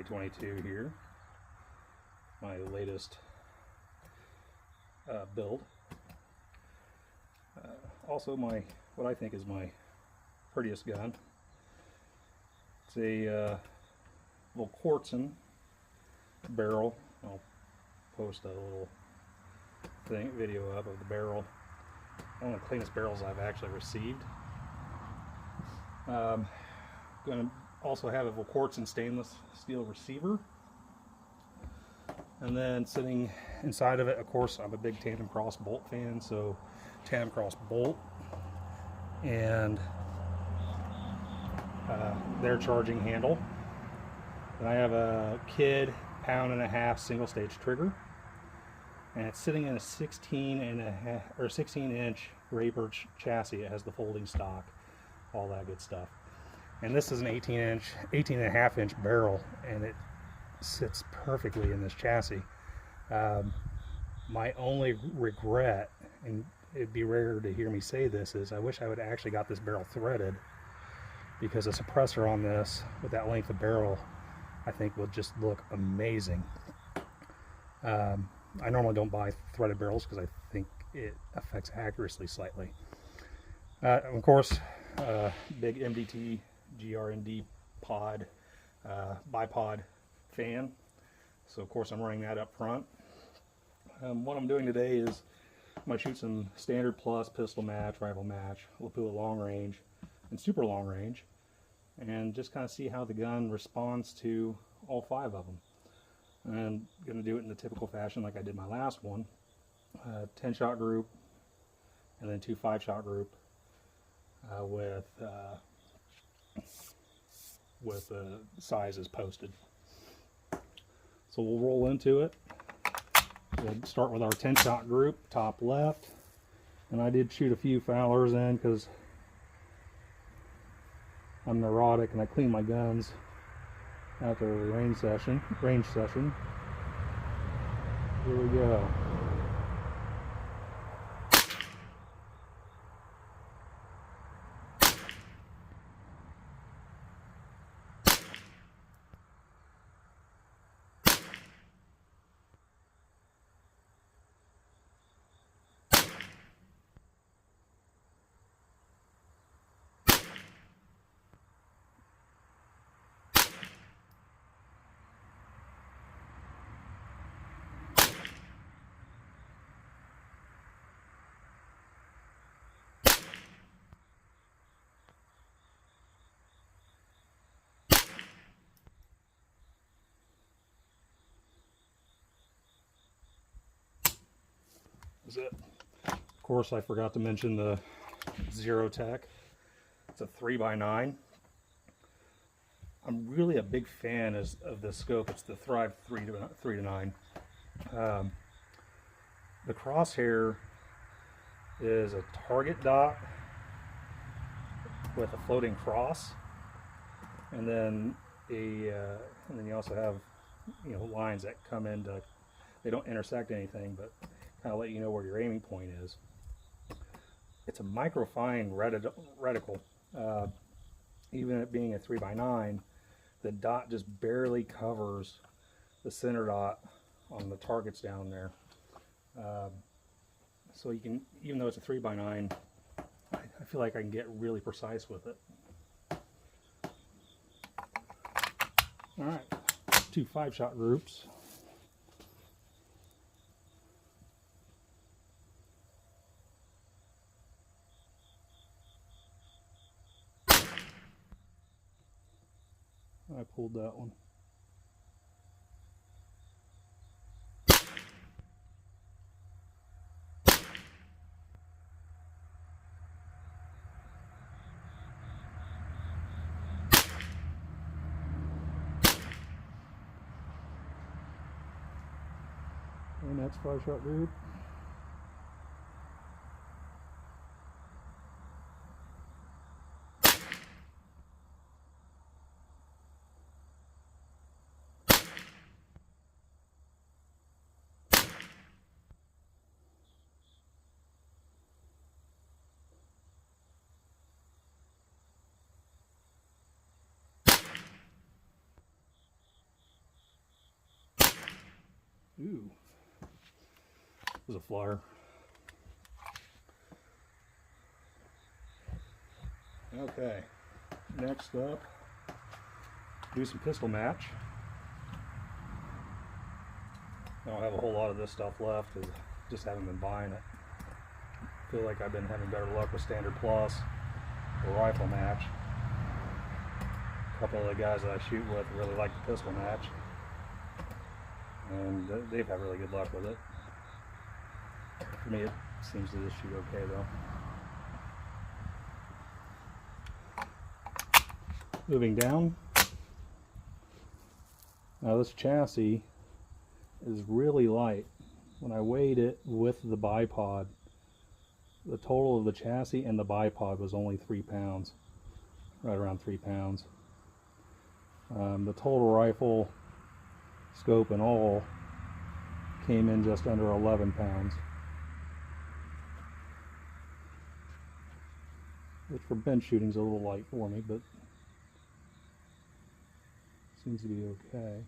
2022 here. My latest build. Also what I think is my prettiest gun. It's a Volquartsen barrel. I'll post a little video up of the barrel. One of the cleanest barrels I've actually received. Going to also have a Volquartsen stainless steel receiver. And then sitting inside of it, of course, I'm a big Tandemkross bolt fan, so Tandemkross bolt and their charging handle. And I have a Kid 1.5-pound single stage trigger, and it's sitting in a 16-inch Greybirch chassis. It has the folding stock, all that good stuff. And this is an 18.5-inch barrel, and it sits perfectly in this chassis. My only regret, and it'd be rare to hear me say this, is I wish I would have actually got this barrel threaded, because a suppressor on this with that length of barrel I think will just look amazing. I normally don't buy threaded barrels because I think it affects accuracy slightly. Of course, big MDT grndpod bipod fan, so of course I'm running that up front. What I'm doing today is I'm going to shoot some standard plus, pistol match, rifle match, Lapua long range, and super long range, and just kind of see how the gun responds to all 5 of them. And I'm going to do it in the typical fashion like I did my last one. 10-shot group, and then 2 5-shot group with the sizes posted. So we'll roll into it. We'll start with our 10-shot group, top left. And I did shoot a few foulers in because I'm neurotic and I clean my guns after a range session. Here we go. Is it. Of course, I forgot to mention the Zero Tech. It's a 3x9. I'm really a big fan of the scope. It's the Thrive 3-9. The crosshair is a target dot with a floating cross, and then you also have lines that come into. They don't intersect anything, but kind of let you know where your aiming point is. It's a microfine reticle. Even it being a 3x9, the dot just barely covers the center dot on the targets down there. So you can, even though it's a 3x9, I feel like I can get really precise with it. All right, 2 5-shot groups. I pulled that one. And that's 5-shot group. Ooh, there's a flyer. Okay, next up, do some pistol match. I don't have a whole lot of this stuff left because I just haven't been buying it. I feel like I've been having better luck with Standard Plus or Rifle Match. A couple of the guys that I shoot with really like the pistol match, and they've had really good luck with it. For me, it seems to just shoot okay though. Moving down, now this chassis is really light. When I weighed it with the bipod, the total of the chassis and the bipod was only 3 pounds, right around 3 pounds. The total rifle, scope and all came in just under 11 pounds, which for bench shooting is a little light for me, but seems to be okay.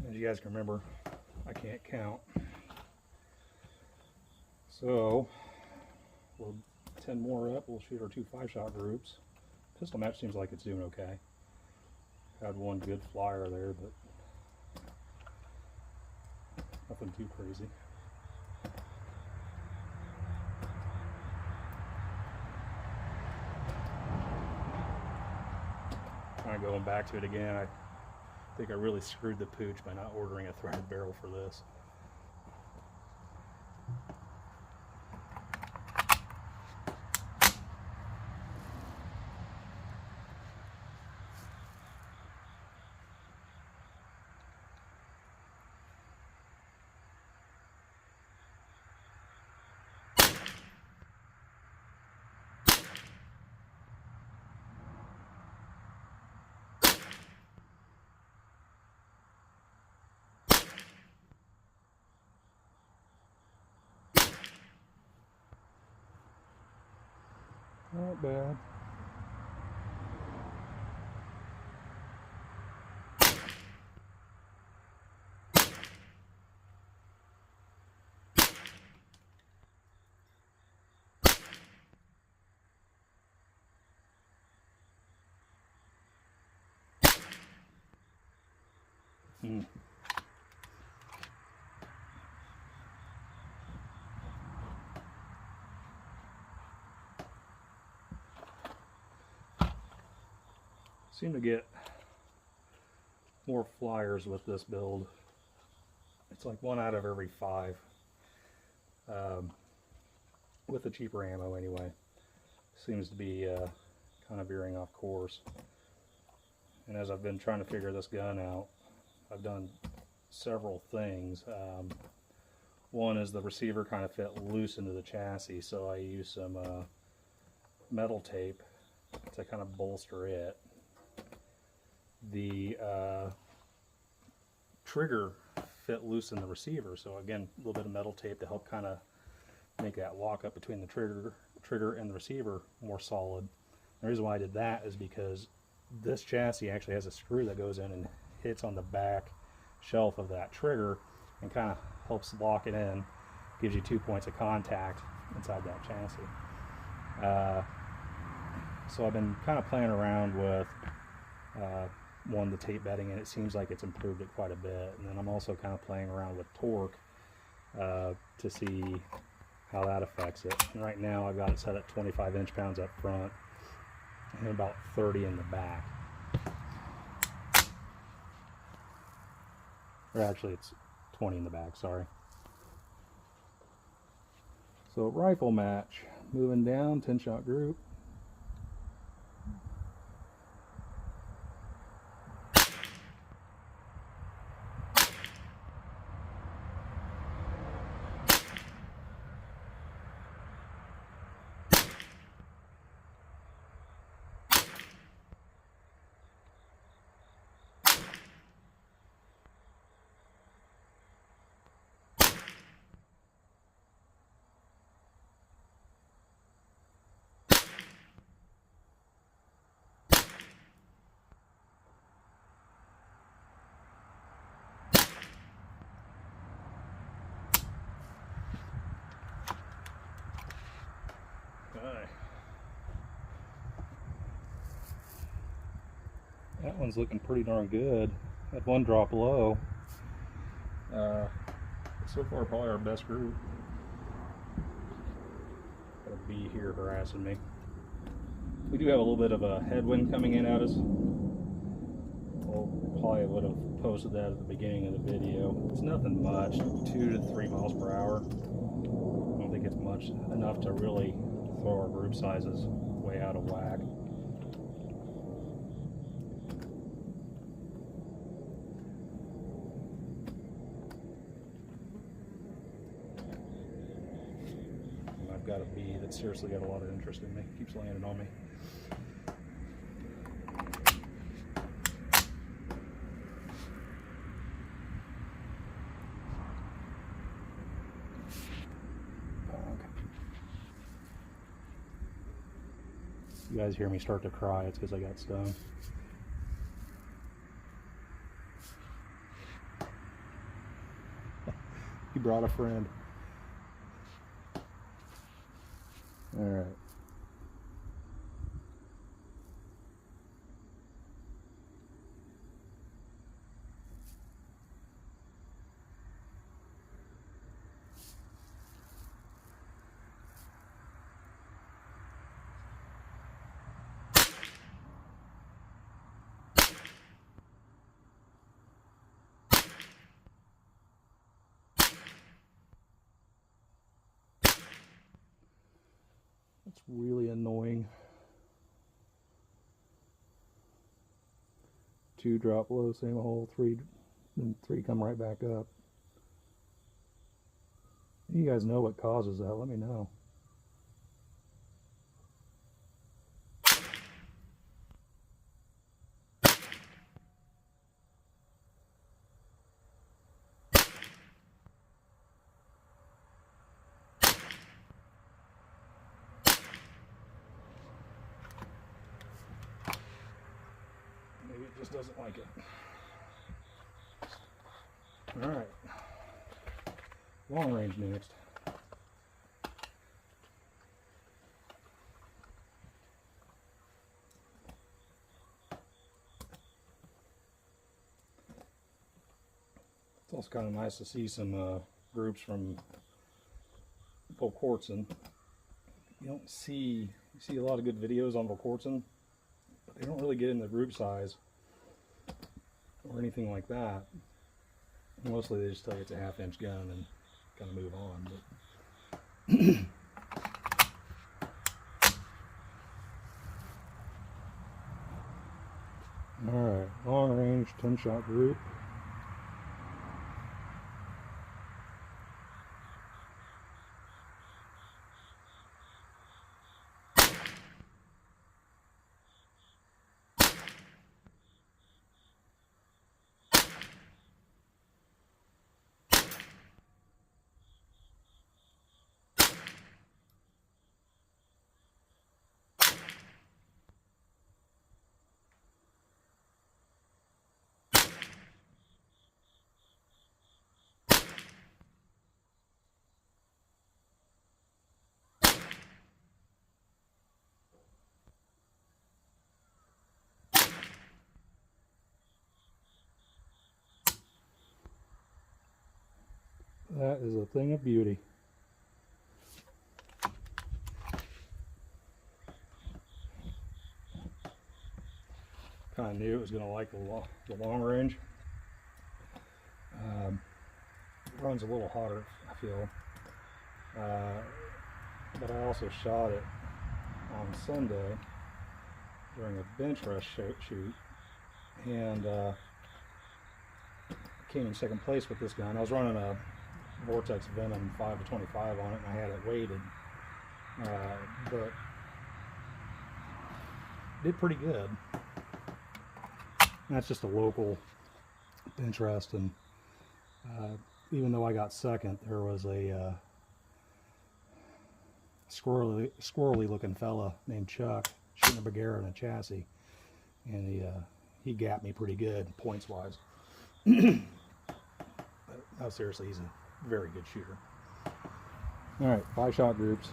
As you guys can remember, I can't count. So, we'll 10 more up, we'll shoot our 2 5-shot groups. Pistol match seems like it's doing okay. Had one good flyer there, but nothing too crazy. Kind of going back to it again, I think I really screwed the pooch by not ordering a threaded barrel for this. Not bad. Seem to get more flyers with this build. It's like 1 out of every 5 with the cheaper ammo anyway. Seems to be kind of veering off course. And as I've been trying to figure this gun out, I've done several things. One is the receiver kind of fit loose into the chassis, so I used some metal tape to kind of bolster it. The trigger fit loose in the receiver, so again, a little bit of metal tape to help kind of make that lock up between the trigger and the receiver more solid. The reason why I did that is because this chassis actually has a screw that goes in and hits on the back shelf of that trigger and kind of helps lock it in, gives you 2 points of contact inside that chassis. So I've been kind of playing around with the tape bedding, and it seems like it's improved it quite a bit. And then I'm also kind of playing around with torque to see how that affects it. And right now I've got it set at 25 inch-pounds up front and about 30 in the back. Or actually it's 20 in the back, sorry. So rifle match, moving down, 10-shot group. That one's looking pretty darn good. Had one drop low. So far, probably our best group. Got a bee here harassing me. We do have a little bit of a headwind coming in at us. Well, probably would have posted that at the beginning of the video. It's nothing much, 2 to 3 miles per hour. I don't think it's much enough to really throw our group sizes way out of whack. I've got a bee that's seriously got a lot of interest in me. Keeps landing on me. You guys hear me start to cry, it's because I got stung. He brought a friend. Alright. It's really annoying. 2 drop low, same hole, 3, and 3 come right back up. You guys know what causes that, let me know. Maybe it just doesn't like it. Alright. Long range next. It's also kind of nice to see some groups from Volquartsen. You see a lot of good videos on Volquartsen, but they don't really get into group size or anything like that. Mostly they just tell you it's a 1/2 inch gun and kind of move on. But alright, long range 10-shot group. That is a thing of beauty. knew it was going to like the long range. It runs a little hotter, I feel. But I also shot it on Sunday during a bench rush shoot, and came in second place with this gun. I was running a Vortex Venom 5-25 on it, and I had it weighted, but did pretty good. And that's just a local bench rest, and even though I got second, there was a squirrely looking fella named Chuck shooting a Bergara in a chassis, and he gapped me pretty good points wise. But no, seriously, he's a very good shooter. All right, 5 shot groups.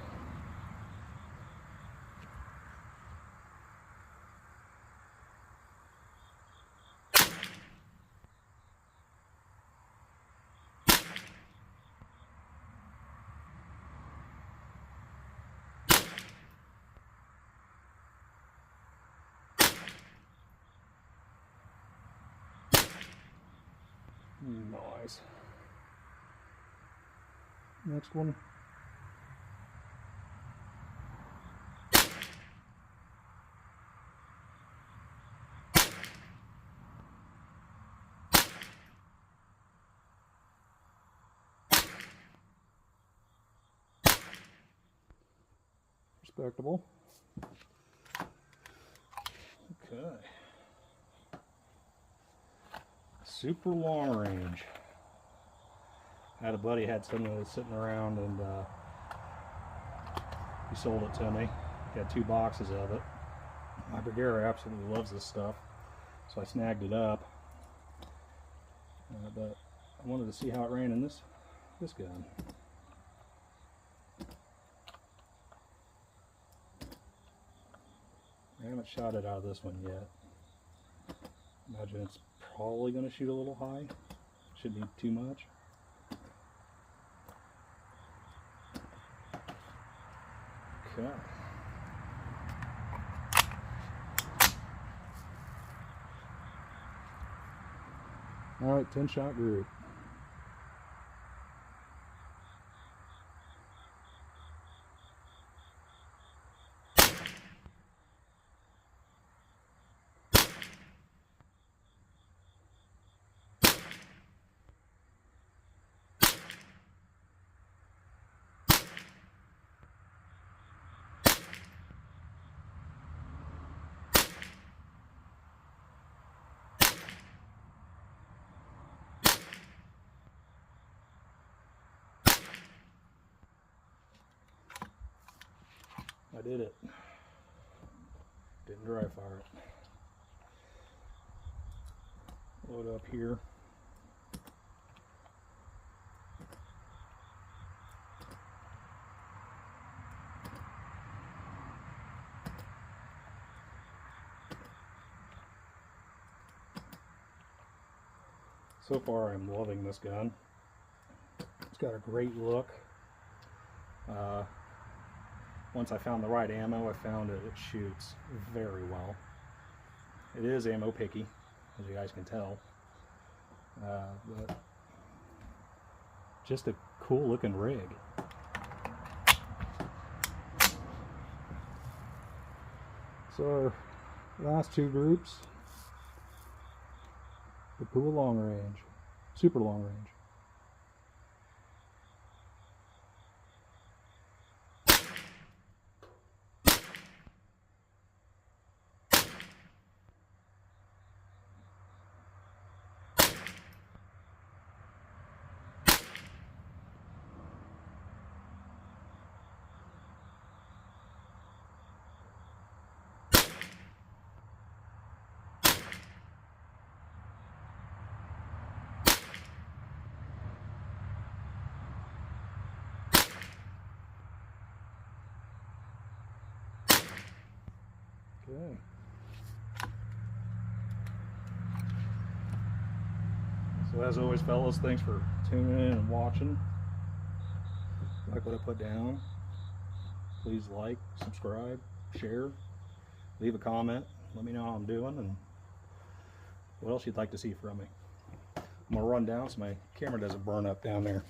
Nice. Next one. Respectable. Okay. Super long range. I had a buddy had something that was sitting around, and he sold it to me. He had 2 boxes of it. My Bergara absolutely loves this stuff, so I snagged it up. But I wanted to see how it ran in this gun. I haven't shot it out of this one yet. Imagine it's probably going to shoot a little high. Shouldn't be too much. Okay. All right, 10 shot group. I did it. Didn't dry fire it. Load up here. So far I'm loving this gun. It's got a great look. Once I found the right ammo, I found that it shoots very well. It is ammo picky, as you guys can tell, but just a cool looking rig. So our last 2 groups, the pool long range, super long range. Okay. So as always, fellas, thanks for tuning in and watching. Like what I put down, please like, subscribe, share, leave a comment, let me know how I'm doing, and what else you'd like to see from me. I'm gonna run down so my camera doesn't burn up down there.